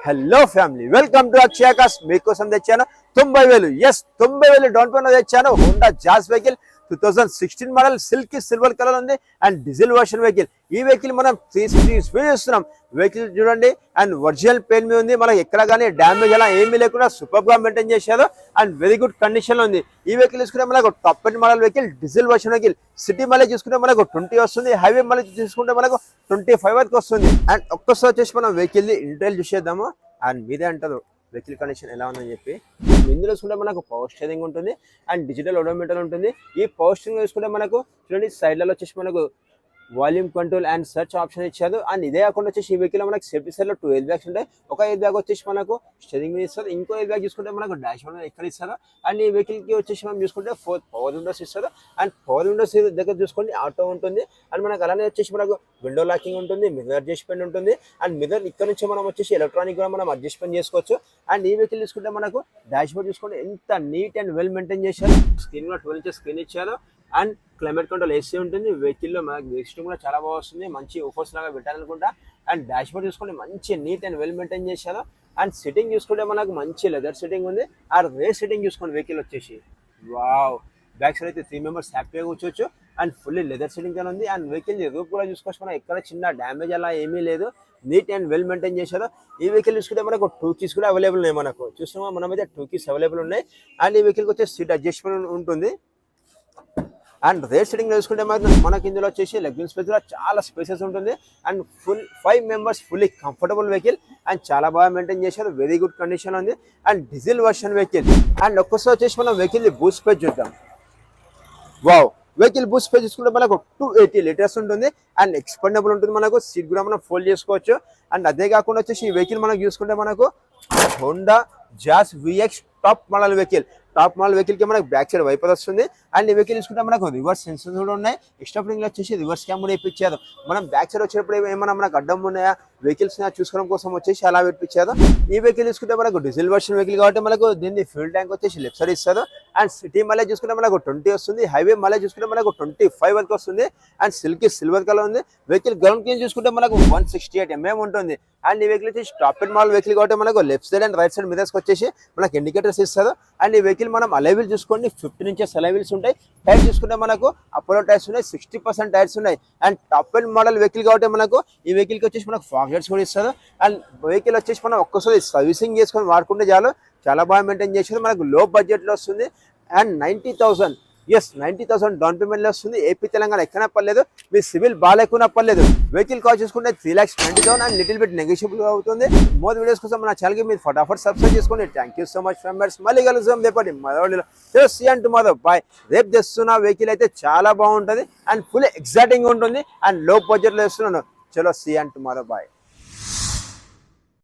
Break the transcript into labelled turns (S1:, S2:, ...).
S1: Hello family, welcome to Akshayakash. మీకోసం తెచ్చాను 90,000. Yes, 90,000 down payment తెచ్చాను. Honda Jazz vehicle 2016 model, silky silver colour ఉంది and diesel version vehicle. ఈ vehicle మనం 360 speed చేస్తున్నాం. వెహికల్ చూడండి అండ్ ఒరిజినల్ పెయిన్ మీద ఉంది. మనకి ఎక్కడ కానీ డ్యామేజ్ అలా ఏమీ లేకుండా సూపర్ గా మెయింటైన్ చేశారు అండ్ వెరీ గుడ్ కండిషన్ లో ఉంది. ఈ వెహికల్ తీసుకుంటే మనకు top end model vehicle, diesel version vehicle. City mileage చూసుకుంటే మనకు 20 వస్తుంది, హైవే మైలేజ్ తీసుకుంటే మనకు 25 వరకు వస్తుంది. అండ్ ఒక్కసారి వచ్చేసి మనం వెహికల్ ఇంటెల్ చూసేద్దాము అండ్ మీదే అంటారు వెహికల్ కండిషన్ ఎలా ఉందని చెప్పి. ఇందులో చూసుకుంటే మనకు పవర్ స్టీరింగ్ ఉంటుంది అండ్ డిజిటల్ ఓడోమీటర్ ఉంటుంది. ఈ పవర్ స్టీరింగ్ చూసుకుంటే మనకు చూడండి సైడ్లలో వచ్చేసి మనకు volume control and search option ఇచ్చారు. అండ్ ఇదే కాకుండా వచ్చేసి ఈ వెహికల్ మనకి సేఫ్టీ సైడ్ లో 2 ఎయిర్ బ్యాగ్స్ ఉంటాయి. ఒక ఎయిర్ బ్యాగ్ వచ్చేసి మనకు స్టీరింగ్ మీద ఇస్తారు, ఇంకో ఎయిర్ బ్యాగ్ చూసుకుంటే మనకు డాష్ బోర్డ్ ఎక్కడ ఇస్తారు. అండ్ ఈ వెహికల్ కి వచ్చేసి మనం చూసుకుంటే 4 పవర్ విండోస్ ఇస్తారు. అండ్ పవర్ విండోస్ దగ్గర చూసుకోండి ఆటో ఉంటుంది. అండ్ మనకు అలానే వచ్చేసి మనకు విండో లాకింగ్ ఉంటుంది, మిర్రర్ అడ్జస్ట్మెంట్ ఉంటుంది. అండ్ మిర్రర్ ఇక్కడ నుంచి మనం వచ్చేసి ఎలక్ట్రానిక్ కూడా మనం అడ్జస్ట్మెంట్ చేసుకోవచ్చు. అండ్ ఈ వెహికల్ చూసుకుంటే మనకు డాష్ బోర్డ్ చూసుకుంటే ఎంత నీట్ అండ్ వెల్ మెయింటైన్ చేశారు. స్క్రీన్ కూడా 12 ఇంచెస్ స్క్రీన్ ఇచ్చారు. అండ్ క్లైమేట్ కంట్రోల్ ఏసీ ఉంటుంది. వెహికల్లో మనకి సిస్టమ్ కూడా చాలా బాగా వస్తుంది, మంచి ఆఫర్స్ లాగా పెట్టాలనుకుంటా. అండ్ డాష్ బోర్డ్ చూసుకుంటే మంచి నీట్ అండ్ వెల్ మెయింటైన్ చేశారు. అండ్ సిట్టింగ్ చూసుకుంటే మనకు మంచి లెదర్ సిట్టింగ్ ఉంది. ఆ రేస్ సిట్టింగ్ చూసుకోండి వెహికల్ వచ్చేసి వావ్. బ్యాక్ సైడ్ అయితే 3 మెంబర్స్ హ్యాపీగా కూర్చోవచ్చు అండ్ ఫుల్లీ లెదర్ సిట్టింగ్ గా ఉంది. అండ్ వెహికల్ రూప్ కూడా చూసుకోవచ్చు, మనం ఎక్కడ చిన్న డ్యామేజ్ అలా ఏమీ లేదు, నీట్ అండ్ వెల్ మెయింటైన్ చేశారు. ఈ వెహికల్ చూసుకుంటే మనకు 2 కీస్ కూడా అవైలబుల్ ఉన్నాయి. మనకు చూస్తున్నాం మనమైతే 2 కీస్ అవైలబుల్ ఉన్నాయి. అండ్ ఈ వెహికల్కి వచ్చే సీట్ అడ్జస్ట్మెంట్ ఉంటుంది. అండ్ రేర్ సెట్టింగ్ చూసుకుంటే మనకి ఇందులో వచ్చేసి లెగ్ స్పేస్ కూడా చాలా స్పేసెస్ ఉంటుంది. And 5 members fully comfortable vehicle and చాలా బాగా మెయింటైన్ చేశారు, వెరీ గుడ్ కండిషన్ ఉంది. And diesel version vehicle. And ఒక్కసారి వచ్చేసి మనం వెహికల్ బూట్ స్పేస్ చూద్దాం. వావ్, వెహికల్ బూట్ స్పేస్ చూసుకుంటే మనకు 280 లీటర్స్ ఉంటుంది అండ్ ఎక్స్పెండబుల్ ఉంటుంది. మనకు సీట్ కూడా మనం ఫోల్డ్ చేసుకోవచ్చు. అండ్ అదే కాకుండా వచ్చేసి ఈ వెహికల్ మనకు చూసుకుంటే మనకు Honda jazz vx top model vehicle. Top model vehicle కి మనకు బ్యాక్ సైడ్ వైపర్ వస్తుంది. అండ్ ఈ వెహికల్ చూసుకుంటే మనకు రివర్స్ సెన్సర్స్ కూడా ఉన్నాయి. స్టాపింగ్ లో వచ్చేసి రివర్స్ క్యామ్ కూడా ఇప్పించారు. మనం బ్యాక్ సైడ్ వచ్చేటప్పుడు ఏమైనా మనకు అడ్డం ఉన్నాయా వెహికల్స్ చూసుకోవడం కోసం వచ్చేసి అలా ఇప్పించారు. ఈ వెహికల్ చూసుకుంటే మనకు డీజిల్ వర్షన్ వెహికల్ కాబట్టి మనకు దీన్ని ఫ్యూల్ ట్యాంక్ వచ్చేసి లెఫ్ట్ సైడ్ ఇస్తారు. అండ్ సిటీ మైలేజ్ చూసుకుంటే మనకు 20 వస్తుంది, హైవే మైలేజ్ చూసుకుంటే మనకు 25 వరకు వస్తుంది. అండ్ సిల్కీ సిల్వర్ కలర్ ఉంది. వెహికల్ గ్రౌండ్ క్లీన్ చూసుకుంటే మనకు 168 mm ఉంటుంది. అండ్ ఈ వెహికల్ వచ్చేసి టాప్ అండ్ మోడల్ వెహికల్ కాబట్టి మనకు left side and right side mirrors వచ్చేసి మనకు ఇండికేటర్స్ ఇస్తారు. అండ్ ఈ వెహికల్ మనం అలైవిల్ చూసుకోండి 15 ఇంచెస్ అలైవిల్స్ ఉంటాయి. టైర్స్ చూసుకుంటే మనకు అపోలో టైర్స్ ఉన్నాయి, 60% టైర్స్ ఉన్నాయి. And top and model vehicle కాబట్టి మనకు ఈ వెహికల్ కి వచ్చేసి మనకు ఫాగ్ లైట్స్ కూడా ఇస్తారు. అండ్ వెహికల్ వచ్చేసి మనం ఒక్కసారి సర్వీసింగ్ చేసుకొని వాడుకుంటే చాలు, చాలా బాగా మెయింటైన్ చేశారు. మనకు లో బడ్జెట్ లో వస్తుంది. అండ్ 90,000 90,000 డౌన్ పేమెంట్ లో వస్తుంది. ఏపీ తెలంగాణ ఎక్కడా పర్లేదు, మీ సివిల్ బాగాలేకున్నా పర్లేదు. వెహికల్ కాస్ట్ చూసుకుంటే 3,20,000 అండ్ లిటిల్ బిట్ నెగోషియబుల్ అవుతుంది. మోర్ వీడియోస్ కోసం మన ఛానల్ కి మీరు ఫటాఫట్ సబ్స్క్రైబ్ చేసుకోండి. Thank you so much friends. మళ్ళీ కలుద్దాం రేపటి మరో బాయ్. రేపు తెస్తున్న వెహికల్ అయితే చాలా బాగుంటుంది అండ్ ఫుల్ ఎగ్జైటింగ్ ఉంటుంది అండ్ లో బడ్జెట్ లో ఇస్తున్నాను. చలో సీ అండ్ టుమారో బాయ్.